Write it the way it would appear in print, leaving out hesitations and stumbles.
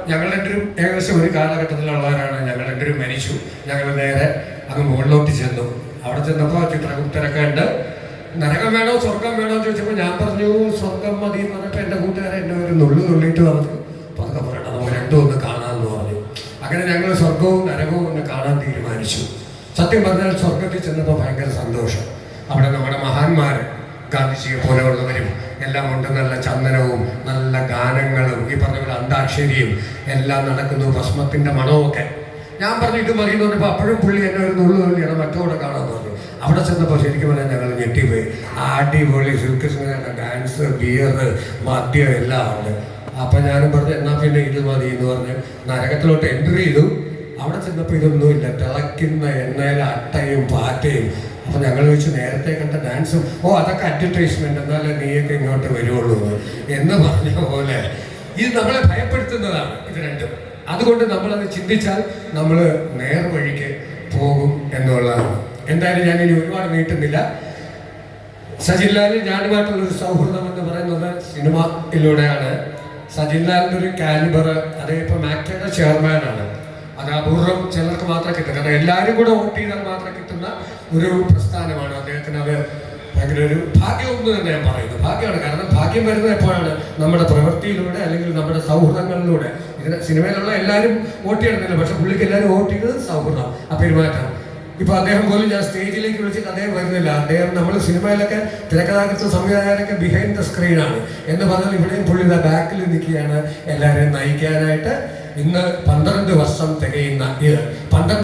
ഞങ്ങൾ രണ്ടും ഏകദേശം ഒരു കാലഘട്ടത്തിലുള്ളവരാണ്. ഞങ്ങൾ രണ്ടും മരിച്ചു. ഞങ്ങൾ നേരെ അങ്ങ് മുകളിലോട്ട് ചെന്നു. അവിടെ ചെന്നപ്പോൾ ചിത്രഗുപ്തരൊക്കെ ഉണ്ട്. നരകം വേണോ സ്വർഗം വേണോ എന്ന് ചോദിച്ചപ്പോൾ ഞാൻ പറഞ്ഞു സ്വർഗം മതി എന്ന് പറഞ്ഞപ്പോൾ എൻ്റെ കൂട്ടുകാരൻ എന്നെ ഒരു നുള്ളിയിട്ട് പറഞ്ഞു പതുക്കെ പറയണം, നമുക്ക് രണ്ടും ഒന്ന് കാണാമെന്ന് പറഞ്ഞു. അങ്ങനെ ഞങ്ങൾ സ്വർഗവും നരകവും ഒന്ന് കാണാൻ തീരുമാനിച്ചു. സത്യം പറഞ്ഞാൽ സ്വർഗത്തിൽ ചെന്നപ്പോൾ ഭയങ്കര സന്തോഷം. അവിടെ നമ്മുടെ മഹാന്മാർ ഗാന്ധിജിയെ പോലെയുള്ളവരും എല്ലാം ഉണ്ട്. നല്ല ചന്ദനവും നല്ല ഗാനങ്ങളും ഈ പറഞ്ഞ പോലെ അന്താക്ഷരിയും എല്ലാം നടക്കുന്നു. ഭസ്മത്തിൻ്റെ മണമൊക്കെ. ഞാൻ പറഞ്ഞു ഇത് മതി എന്ന് പറഞ്ഞപ്പോൾ അപ്പോഴും പുള്ളി എന്നെ ഒരു നുള്ളിയാണ് മറ്റോടെ കാണാമെന്ന് പറഞ്ഞു. അവിടെ ചെന്നപ്പോൾ ശരിക്കും പറഞ്ഞാൽ ഞങ്ങൾ ഞെട്ടിപ്പോയി. അടിപൊളി സിൽക്ക് സ്മിതയുടെ ഡാൻസ്, ബിയർ, മദ്യം എല്ലാം ഉണ്ട്. അപ്പം ഞാനും പറഞ്ഞു എന്നാൽ പിന്നെ ഇത് മതി എന്ന് പറഞ്ഞ് നരകത്തിലോട്ട് എൻട്രി ചെയ്തു. അവിടെ ചെന്നപ്പോൾ ഇതൊന്നുമില്ല. തിളയ്ക്കുന്ന എണ്ണയിലെ അട്ടയും പാറ്റയും. അപ്പം ഞങ്ങൾ വെച്ച് നേരത്തെ കണ്ട ഡാൻസും അതൊക്കെ അഡ്വർടൈസ്മെന്റ്, എന്നാലേ നീയൊക്കെ ഇങ്ങോട്ട് വരുള്ളൂ എന്ന് പറഞ്ഞ പോലെ ഇത് നമ്മളെ ഭയപ്പെടുത്തുന്നതാണ് ഇത് രണ്ടും. അതുകൊണ്ട് നമ്മളത് ചിന്തിച്ചാൽ നമ്മൾ നേർവഴിക്ക് പോകും എന്നുള്ളതാണ്. എന്തായാലും ഞാനിനി ഒരുപാട് നീട്ടുന്നില്ല. സജിൻലാലും ഞാനുമായിട്ടുള്ളൊരു സൗഹൃദം എന്ന് പറയുന്നത് സിനിമയിലൂടെയാണ്. സജിൻലാലിൻ്റെ ഒരു കാലിബർ, അദ്ദേഹം മാക്ടയുടെ ചെയർമാനാണ്. അത് അപൂർവം ചിലർക്ക് മാത്രമേ കിട്ടും. കാരണം എല്ലാവരും കൂടെ വോട്ട് ചെയ്താൽ മാത്രം കിട്ടുന്ന ഒരു പ്രസ്ഥാനമാണ് അദ്ദേഹത്തിന്. അത് ഭയങ്കര ഒരു ഭാഗ്യമെന്ന് തന്നെ ഞാൻ പറയുന്നു. ഭാഗ്യമാണ്. കാരണം ഭാഗ്യം വരുന്നത് എപ്പോഴാണ്? നമ്മുടെ പ്രവൃത്തിയിലൂടെ അല്ലെങ്കിൽ നമ്മുടെ സൗഹൃദങ്ങളിലൂടെ. ഇതിന് സിനിമയിലുള്ള എല്ലാവരും വോട്ട് ചെയ്യണമെന്നില്ല, പക്ഷെ പുള്ളിക്ക് എല്ലാവരും വോട്ട് ചെയ്തത് സൗഹൃദം, ആ പെരുമാറ്റം. ഇപ്പൊ അദ്ദേഹം പോലും ഞാൻ സ്റ്റേജിലേക്ക് വിളിച്ചിട്ട് അദ്ദേഹം വരുന്നില്ല. അദ്ദേഹം നമ്മൾ സിനിമയിലൊക്കെ തിരക്കഥാകൃത്ത് സംവിധായകരൊക്കെ ബിഹൈൻഡ് ദ സ്ക്രീനാണ് എന്ന് പറഞ്ഞാൽ ഇവിടെയും പുള്ളി ബാക്കിൽ നിൽക്കുകയാണ് എല്ലാവരെയും നയിക്കാനായിട്ട്. ഇന്ന് 12 വർഷം തികയുന്ന ഇത്